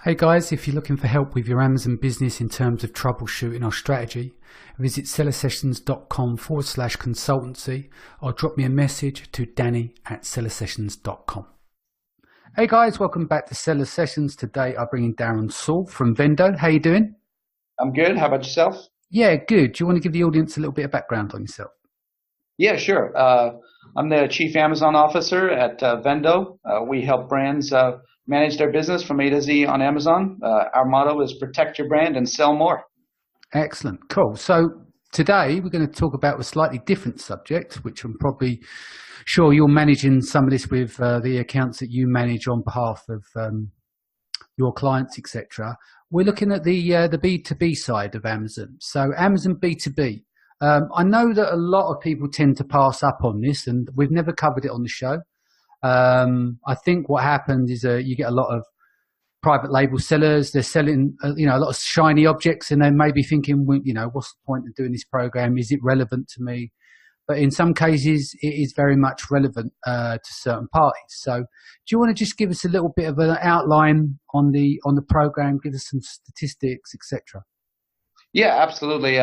Hey guys, if you're looking for help with your Amazon business in terms of troubleshooting or strategy, visit sellersessions.com/consultancy or drop me a message to danny@sellersessions.com. Hey guys, welcome back to Seller Sessions. Today I'm bringing Darren Saul from Vendo. How you doing? I'm good. How about yourself? Yeah, good. Do you want to give the audience a little bit of background on yourself? Yeah, sure. I'm the Chief Amazon Officer at Vendo. We help brands manage their business from A to Z on Amazon. Our motto is protect your brand and sell more. Excellent. Cool. So today we're going to talk about a slightly different subject, which I'm probably sure you're managing some of this with the accounts that you manage on behalf of your clients, etc. We're looking at the B2B side of Amazon. So Amazon B2B. I know that a lot of people tend to pass up on this, and we've never covered it on the show. I think what happens is you get a lot of private label sellers. They're selling, a lot of shiny objects, and they may be thinking, well, what's the point of doing this program? Is it relevant to me? But in some cases, it is very much relevant to certain parties. So, do you want to just give us a little bit of an outline on the program? Give us some statistics, etc. Yeah, absolutely.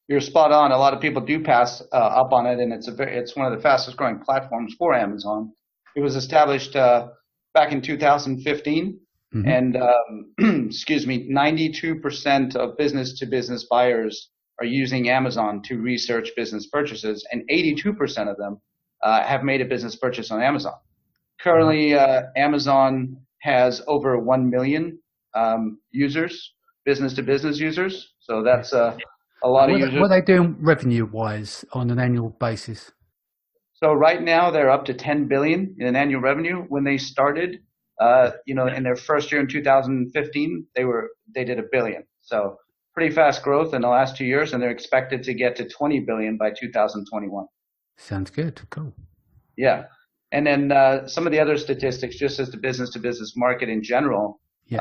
You're spot on. A lot of people do pass up on it, and it's one of the fastest growing platforms for Amazon. It was established back in 2015, and excuse me, 92% of business-to-business buyers are using Amazon to research business purchases, and 82% of them have made a business purchase on Amazon. Currently, Amazon has over 1 million users, business-to-business users. So that's a lot of users. What are they doing revenue-wise on an annual basis? So right now they're up to 10 billion in annual revenue. When they started, in their first year in 2015, they did $1 billion. So pretty fast growth in the last 2 years, and they're expected to get to 20 billion by 2021. Sounds good. Cool. Yeah. And then some of the other statistics, just as the business-to-business market in general, it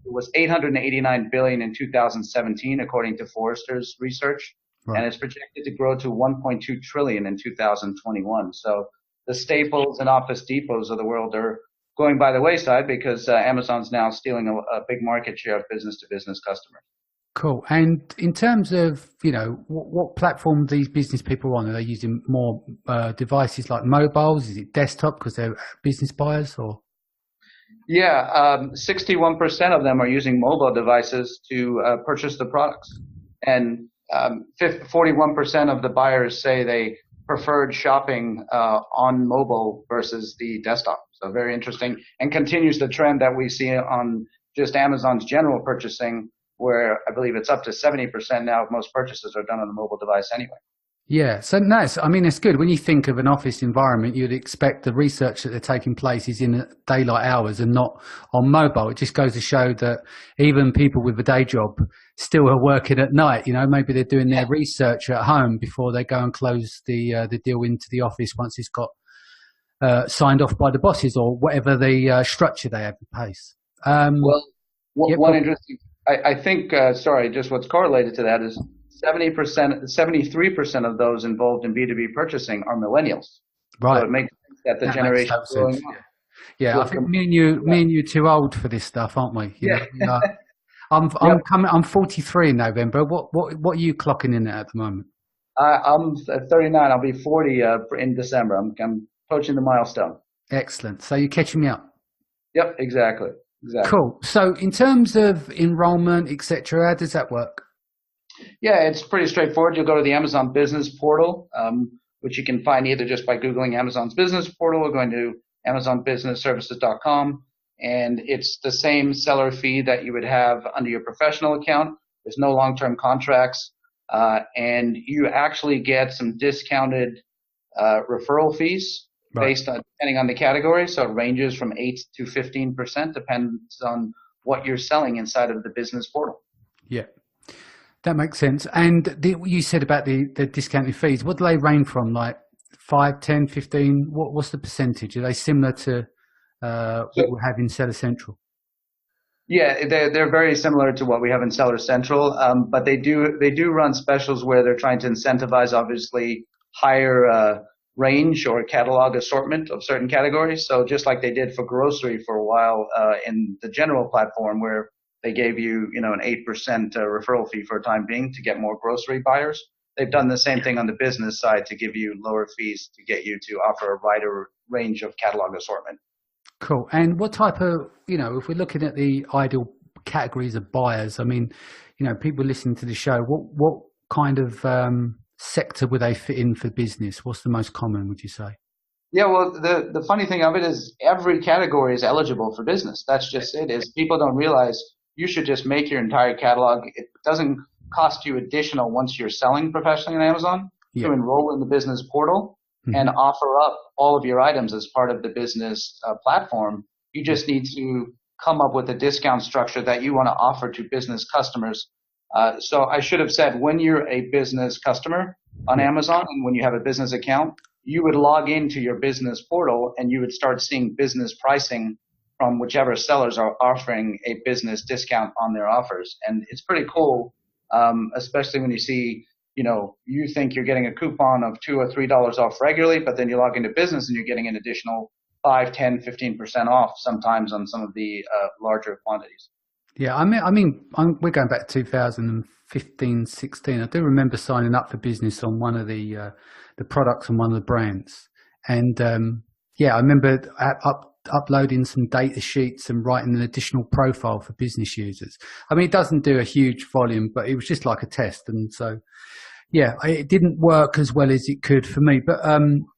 was 889 billion in 2017, according to Forrester's research, and it's projected to grow to 1.2 trillion in 2021. So the Staples and Office Depots of the world are going by the wayside because Amazon's now stealing a big market share of business-to-business customers. Cool. And in terms of, what platform these business people are on? Are they using more devices like mobiles? Is it desktop because they're business buyers or? Yeah, 61% of them are using mobile devices to purchase the products. And 41% of the buyers say they preferred shopping on mobile versus the desktop. So very interesting, and continues the trend that we see on just Amazon's general purchasing, where I believe it's up to 70% now of most purchases are done on a mobile device anyway. Yeah, so nice. I mean, it's good. When you think of an office environment, you'd expect the research that they're taking place is in daylight hours and not on mobile. It just goes to show that even people with a day job still are working at night. Maybe they're doing their research at home before they go and close the deal into the office once it's got signed off by the bosses or whatever the structure they have in place. One interesting, I think, just what's correlated to that is 73% of those involved in B2B purchasing are millennials. Right. So it makes sense that the generation growing up. Yeah, I think me and you are too old for this stuff, aren't we? I'm 43 in November. What are you clocking in at the moment? I'm 39. I'll be 40 in December. I'm approaching the milestone. Excellent. So you're catching me up. Yep, exactly. Cool. So in terms of enrollment, etc., how does that work? Yeah, it's pretty straightforward. You'll go to the Amazon Business Portal, which you can find either just by Googling Amazon's Business Portal or going to AmazonBusinessServices.com. And it's the same seller fee that you would have under your professional account. There's no long-term contracts. And you actually get some discounted referral fees based on, depending on the category. So it ranges from 8 to 15%, depends on what you're selling inside of the business portal. Yeah. That makes sense. And you said about the discounted fees. What do they range from? Like 5, 10, 15? What's the percentage? Are they similar to what we have in Seller Central? Yeah, they're very similar to what we have in Seller Central, but they do run specials where they're trying to incentivize, obviously, higher range or catalog assortment of certain categories. So just like they did for grocery for a while in the general platform, where they gave you, an 8% referral fee for a time being to get more grocery buyers. They've done the same thing on the business side to give you lower fees to get you to offer a wider range of catalog assortment. Cool. And what type of, if we're looking at the ideal categories of buyers, I mean, people listening to the show, what kind of sector would they fit in for business? What's the most common, would you say? Yeah, well, the funny thing of it is every category is eligible for business. That's just it, is people don't realize you should just make your entire catalog. It doesn't cost you additional once you're selling professionally on Amazon to enroll in the business portal and offer up all of your items as part of the business platform. You just need to come up with a discount structure that you want to offer to business customers. So I should have said, when you're a business customer on Amazon and when you have a business account, you would log into your business portal and you would start seeing business pricing from whichever sellers are offering a business discount on their offers. And it's pretty cool, especially when you see, you think you're getting a coupon of $2 or $3 off regularly, but then you log into business and you're getting an additional 5, 10, 15% off sometimes on some of the larger quantities. Yeah, we're going back to 2015, 16. I do remember signing up for business on one of the products on one of the brands. And I remember uploading some data sheets and writing an additional profile for business users. I mean, it doesn't do a huge volume, but it was just like a test. And so, it didn't work as well as it could for me. But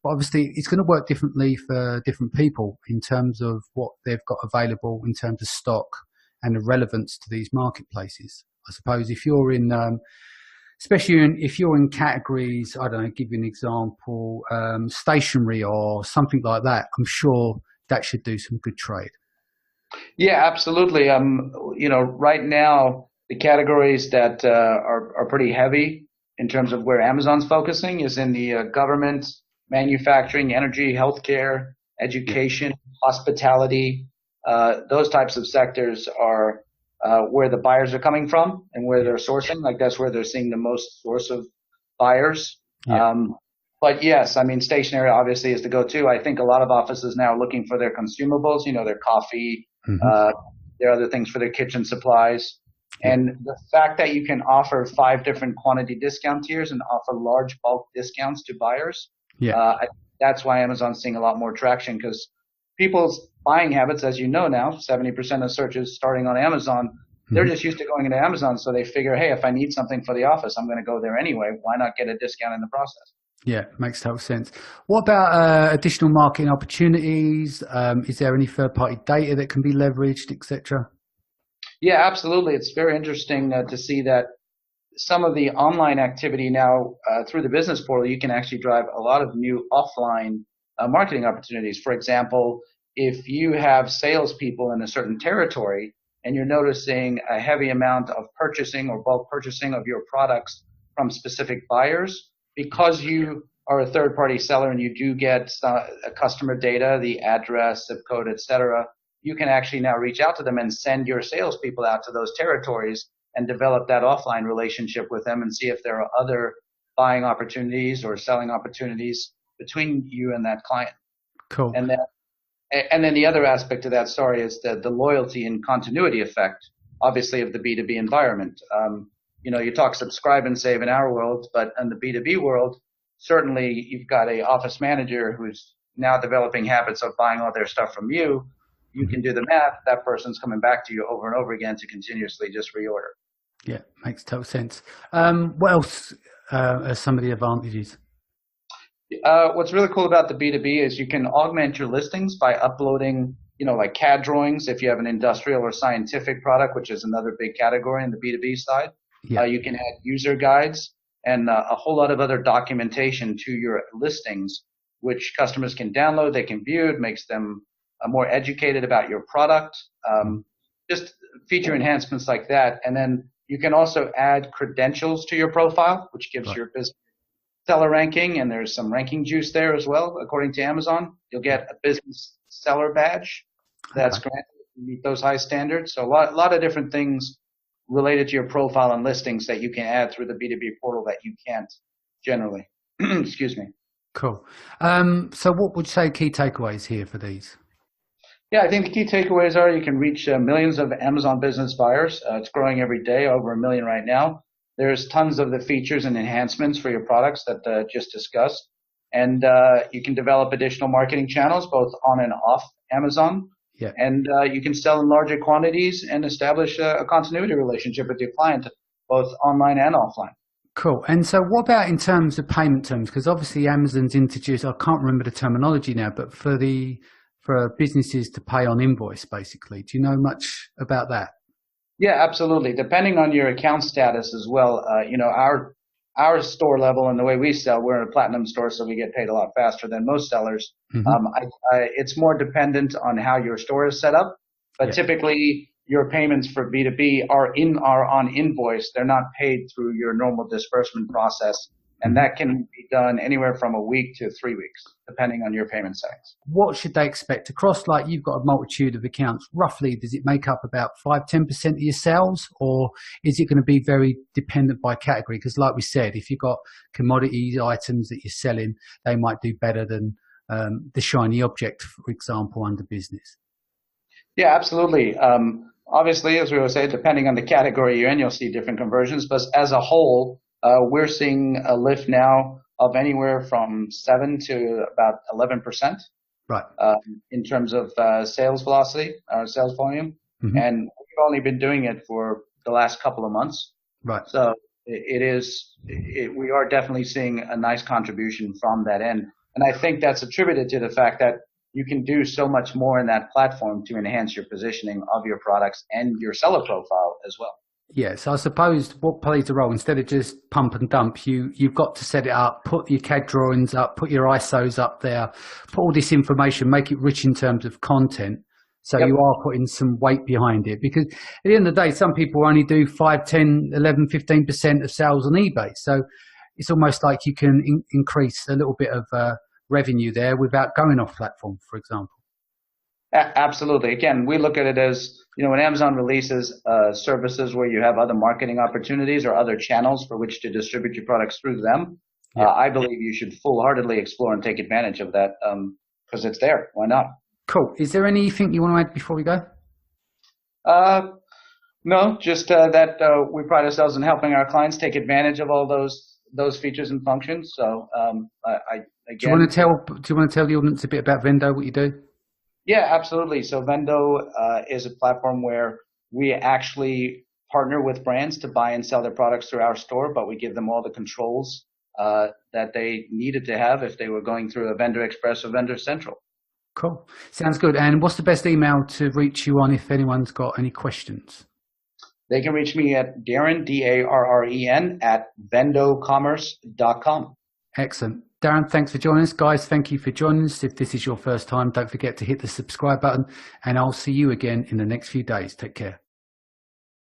obviously, it's going to work differently for different people in terms of what they've got available in terms of stock and the relevance to these marketplaces. I suppose if you're in, if you're in categories, I don't know, give you an example, stationery or something like that, I'm sure that should do some good trade. Yeah, absolutely. Right now the categories that are pretty heavy in terms of where Amazon's focusing is in the government, manufacturing, energy, healthcare, education, hospitality. Those types of sectors are where the buyers are coming from and where they're sourcing. Like that's where they're seeing the most source of buyers. Yeah. But yes, I mean, stationery obviously is the go-to. I think a lot of offices now are looking for their consumables, their coffee, their other things for their kitchen supplies. And the fact that you can offer 5 different quantity discount tiers and offer large bulk discounts to buyers, that's why Amazon's seeing a lot more traction, because people's buying habits, as you know now, 70% of searches starting on Amazon, they're just used to going into Amazon. So they figure, hey, if I need something for the office, I'm going to go there anyway. Why not get a discount in the process? Yeah, makes total sense. What about additional marketing opportunities? Is there any third-party data that can be leveraged, etc.? Yeah, absolutely. It's very interesting to see that some of the online activity now through the business portal, you can actually drive a lot of new offline marketing opportunities. For example, if you have salespeople in a certain territory and you're noticing a heavy amount of purchasing or bulk purchasing of your products from specific buyers, because you are a third-party seller and you do get customer data, the address, zip code, etc., you can actually now reach out to them and send your salespeople out to those territories and develop that offline relationship with them and see if there are other buying opportunities or selling opportunities between you and that client. Cool. And then the other aspect of that story is the loyalty and continuity effect, obviously, of the B2B environment. You talk subscribe and save in our world, but in the B2B world, certainly you've got a office manager who's now developing habits of buying all their stuff from you. You can do the math. That person's coming back to you over and over again to continuously just reorder. Yeah, makes total sense. What else are some of the advantages? What's really cool about the B2B is you can augment your listings by uploading, like CAD drawings if you have an industrial or scientific product, which is another big category in the B2B side. Yeah. You can add user guides and a whole lot of other documentation to your listings, which customers can download, they can view. It makes them more educated about your product, just feature enhancements like that. And then you can also add credentials to your profile, which gives your business seller ranking, and there's some ranking juice there as well. According to Amazon, you'll get a business seller badge that's granted to meet those high standards. So a lot of different things related to your profile and listings that you can add through the B2B portal that you can't generally. Excuse me. Cool. So what would you say key takeaways here for these? Yeah, I think the key takeaways are you can reach millions of Amazon business buyers. It's growing every day, over 1 million right now. There's tons of the features and enhancements for your products that just discussed. And you can develop additional marketing channels, both on and off Amazon. Yeah. And you can sell in larger quantities and establish a continuity relationship with your client, both online and offline. Cool. And so what about in terms of payment terms? Because obviously Amazon's introduced, I can't remember the terminology now, but for businesses to pay on invoice, basically. Do you know much about that? Yeah, absolutely. Depending on your account status as well, our store level and the way we sell, we're in a platinum store, so we get paid a lot faster than most sellers. Mm-hmm. It's more dependent on how your store is set up, but typically your payments for B2B are on invoice. They're not paid through your normal disbursement process, and that can be done anywhere from a week to 3 weeks, depending on your payment settings. What should they expect across? Like, you've got a multitude of accounts. Roughly, does it make up about 5-10% of your sales, or is it going to be very dependent by category? Because, like we said, if you've got commodity items that you're selling, they might do better than the shiny object, for example, under business. Yeah, absolutely. Obviously, as we always say, depending on the category you're in, you'll see different conversions. But as a whole, we're seeing a lift now of anywhere from 7 to about 11%. Right. In terms of sales velocity, sales volume. Mm-hmm. And we've only been doing it for the last couple of months. Right. So we are definitely seeing a nice contribution from that end. And I think that's attributed to the fact that you can do so much more in that platform to enhance your positioning of your products and your seller profile as well. Yeah, so I suppose what plays a role, instead of just pump and dump, you've got to set it up, put your CAD drawings up, put your ISOs up there, put all this information, make it rich in terms of content. So you are putting some weight behind it, because at the end of the day, some people only do 5, 10, 11, 15% of sales on eBay. So it's almost like you can increase a little bit of revenue there without going off platform, for example. Absolutely. Again, we look at it as, when Amazon releases services where you have other marketing opportunities or other channels for which to distribute your products through them, I believe you should full-heartedly explore and take advantage of that because it's there. Why not? Cool. Is there anything you want to add before we go? No, just that we pride ourselves in helping our clients take advantage of all those features and functions. So do you want to tell the audience a bit about Vendo, what you do? Yeah, absolutely. So Vendo is a platform where we actually partner with brands to buy and sell their products through our store, but we give them all the controls that they needed to have if they were going through a Vendor Express or Vendor Central. Cool. Sounds good. And what's the best email to reach you on if anyone's got any questions? They can reach me at Darren, DARREN, at vendocommerce.com. Excellent. Darren, thanks for joining us. Guys, thank you for joining us. If this is your first time, don't forget to hit the subscribe button, and I'll see you again in the next few days. Take care.